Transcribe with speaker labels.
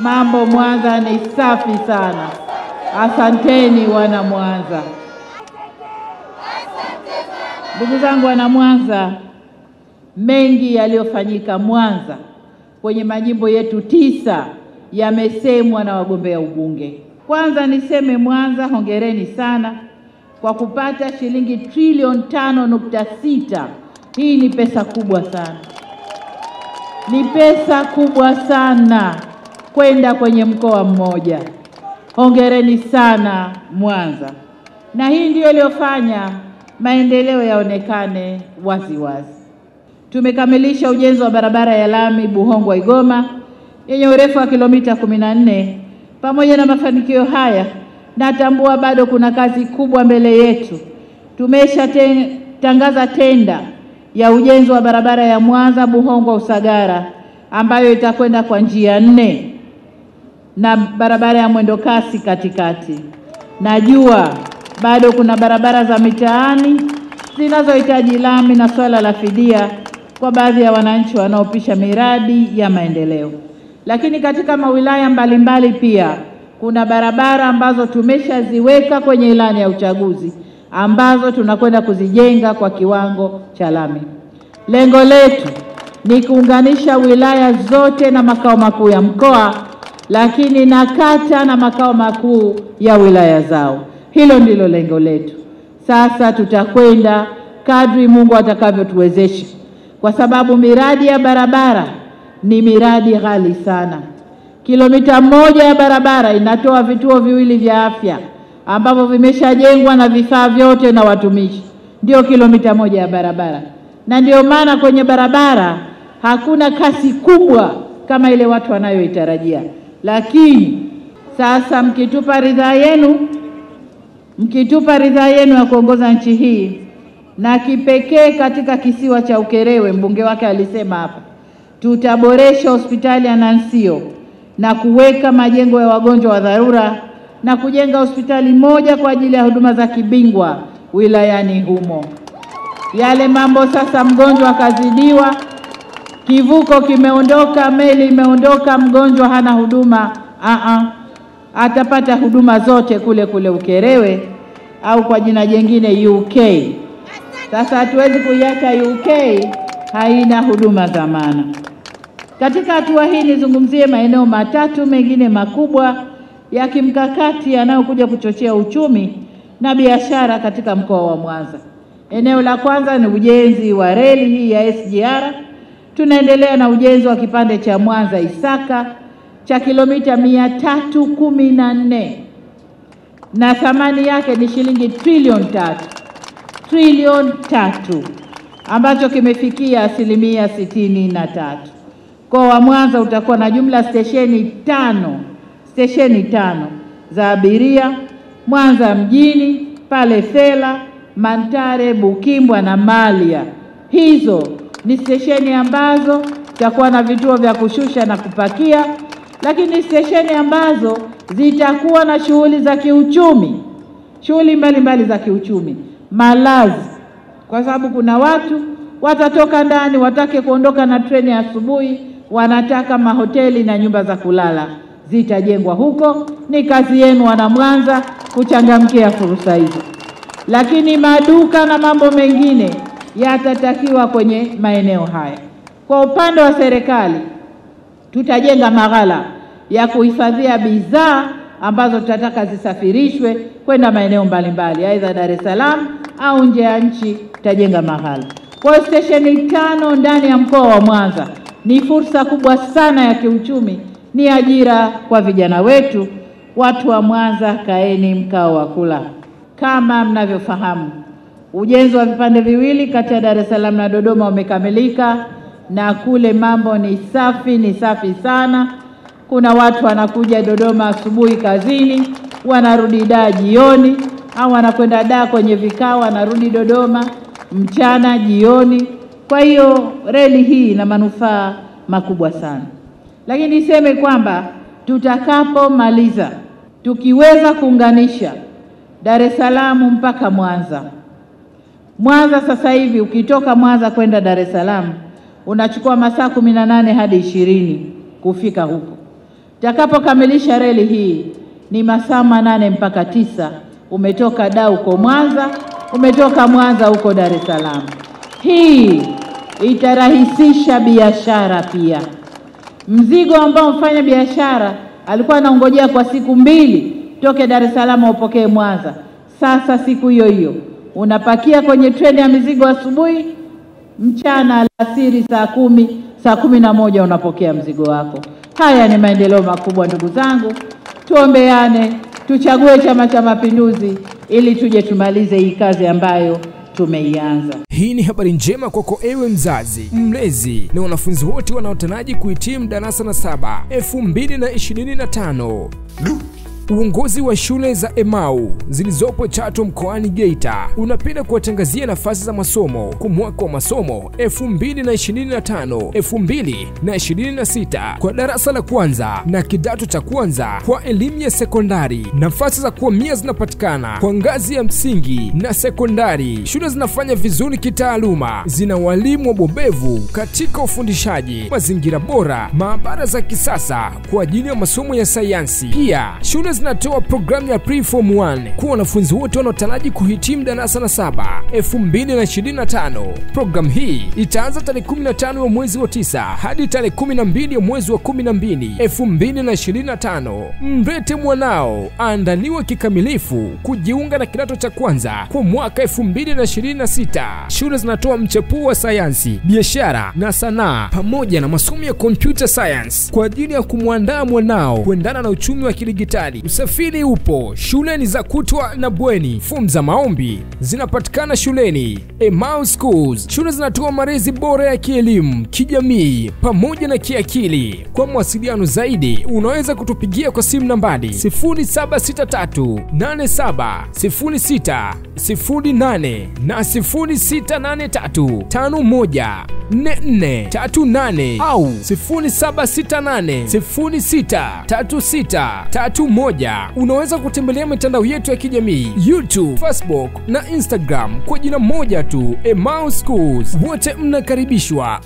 Speaker 1: Mambo Mwanza ni safi sana. Asanteni wana Mwanza. Ndugu zangu wana Mwanza, mengi yaliyofanyika Mwanza kwenye majimbo yetu 9 yamesemwa na wagombea ubunge. Kwanza niseme Mwanza, hongereni sana kwa kupata shilingi trilioni 5.6. Hii ni pesa kubwa sana. Ni pesa kubwa sana kwenda kwenye mkoa mmoja. Hongereni sana Mwanza. Na hii ndio iliyofanya maendeleo yaonekane wazi wazi. Tumekamilisha ujenzi wa barabara ya lami Buhongwa Igoma yenye urefu wa kilomita 14. Pamoja na mafanikio haya, natambua bado kuna kazi kubwa mbele yetu. Tumeshatangaza tenda ya ujenzi wa barabara ya Mwanza Buhongwa Usagara ambayo itakwenda kwa njia 4 na barabara ya mwendo kasi katikati. Najua bado kuna barabara za mitaani zinazohitaji lami na swala la fidia kwa baadhi ya wananchi wanaopisha miradi ya maendeleo. Lakini katika mawilaya mbalimbali pia kuna barabara ambazo tumeshaziweka kwenye ilani ya uchaguzi ambazo tunakwenda kuzijenga kwa kiwango cha lami. Lengo letu ni kuunganisha wilaya zote na makao makuu ya mkoa, lakini na kata na makao makuu ya wilaya zao. Hilo ndilo lengo letu. Sasa tutakwenda kadri Mungu atakavyotuwezesha, kwa sababu miradi ya barabara ni miradi ghali sana. Kilomita 1 ya barabara inatoa vituo 2 vya afya ambavyo vimeshajengwa na vifaa vyote na watumishi. Ndio kilomita 1 ya barabara. Na ndio maana kwenye barabara hakuna kasi kubwa kama ile watu wanayoitarajia. Lakini sasa mkitupa ridhaa yenu ya kuongoza nchi hii, na kipekee katika kisiwa cha Ukerewe, mbunge wake alisema hapa, tutaboresha hospitali ya Nansio na kuweka majengo ya wagonjwa wa dharura na kujenga hospitali moja kwa ajili ya huduma za kibingwa wilayani humo. Yale mambo sasa, mgonjwa akazidiwa, kivuko kimeondoka, meli imeondoka, mgonjwa hana huduma, atapata huduma zote kule kule Ukerewe, au kwa jina jingine UK. Sasa hatuwezi kuiacha UK haina huduma za maana. Katika hatua hii nizungumzie maeneo 3 mengine makubwa ya kimkakati yanayokuja kuchochea uchumi na biashara katika mkoa wa Mwanza. Eneo la kwanza ni ujenzi wa reli hii ya SGR. Tunaendelea na ujenzi wa kipande cha Mwanza Isaka cha kilomita 314 na thamani yake ni shilingi trilioni 3 ambacho kimefikia 63%. Mkoa wa Mwanza utakuwa na jumla stesheni 5 za abiria: Mwanza mjini, pale Fela, Mantare, Bukimbwa na Malia. Hizo ni stesheni ambazo zitakuwa na vituo vya kushusha na kupakia, lakini stesheni ambazo zitakuwa na shughuli za kiuchumi, shughuli mbalimbali za kiuchumi, malazi, kwa sababu kuna watu watatoka ndani watake kuondoka na treni asubuhi, wanataka mahoteli na nyumba za kulala, zitajengwa huko. Ni kazi yenu wana Mwanza kuchangamkia fursa hizo. Lakini maduka na mambo mengine yatatakiwa kwenye maeneo haya. Kwa upande wa serikali, tutajenga maghala ya kuhifadhia bidhaa ambazo tutataka zisafirishwe kwenda maeneo mbalimbali, aidha Dar es Salaam au nje ya nchi. Tutajenga maghala. Kwa stesheni 5 ndani ya mkoa wa Mwanza ni fursa kubwa sana ya kiuchumi, ni ajira kwa vijana wetu. Watu wa Mwanza, kaeni mkao wa kula. Kama mnavyofahamu, ujenzi wa vipande 2 kati ya Dar es Salaam na Dodoma umekamilika, na kule mambo ni safi sana. Kuna watu wanakuja Dodoma asubuhi kazini, wanarudi Dar jioni, au wanakwenda Dar kwenye vikao, wanarudi Dodoma mchana jioni. Kwa hiyo reli hii ina manufaa makubwa sana. Lakini niseme kwamba tutakapomaliza, tukiweza kuunganisha Dar es Salaam mpaka Mwanza. Mwanza sasa hivi ukitoka Mwanza kwenda Dar es Salaam unachukua masaa 18 hadi 20 kufika huko. Utakapokamilisha reli hii ni masaa 8 mpaka 9, umetoka Dar huko Mwanza, umetoka Mwanza huko Dar es Salaam. Hii itarahisisha biashara pia. Mzigo ambao mfanya biashara alikuwa anaongojea kwa siku 2 toke Dar es Salaam upokee Mwanza, sasa siku hiyo hiyo unapakia kwenye treni ya mizigo asubuhi, mchana, alasiri, saa 10, saa 11 unapokea mzigo wako. Haya ni maendeleo makubwa ndugu zangu. Tuombeane, tuchague Chama cha Mapinduzi ili tuje tumalize hii kazi ambayo tumeianza.
Speaker 2: Hii ni habari njema kwako ewe mzazi, mlezi na wanafunzi wote wanaotaraji kuhitimu darasa la 7 2025. Uongozi wa shule za Emau zilizopo Chato mkoani Geita unapenda kuwatangazia nafasi za masomo kwa mwaka wa masomo 2025-2026 kwa darasa la kwanza na kidato cha kwanza kwa elimu ya sekondari. Nafasi za kuhamia zinapatikana kwa ngazi ya msingi na sekondari. Shule zinafanya vizuri kitaaluma, zina walimu wabobevu katika ufundishaji, mazingira bora, maabara za kisasa kwa ajili ya masomo ya sayansi. Pia shule zinatoa programu ya Pre-Form 1 kwa wanafunzi wote wanaotaraji kuhitimu darasa la 7 2025. Programu hii itaanza tarehe 15 ya mwezi wa 9 hadi tarehe 12 ya mwezi wa 12 2025. Mlete mwanao aandaliwe kikamilifu kujiunga na kidato cha kwanza kwa mwaka 2026. Shule zinatoa mchepuo wa sayansi, biashara na sanaa pamoja na masomo ya computer science kwa ajili ya kumwandaa mwanao kuendana na uchumi wa kidigitali. Usafiri upo. Shule ni za kutwa na bweni. Fomu za maombi zinapatikana shuleni Emau Schools. Shule zinatoa malezi bora ya kielimu, kijamii pamoja na kiakili. Kwa mawasiliano zaidi unaweza kutupigia kwa simu nambari 0763870608 na 0683514438 au 0768063631. Unaweza kutembelea mitandao yetu ya kijamii YouTube, Facebook na Instagram kwa jina moja tu, Emau Schools. Wote mnakaribishwa.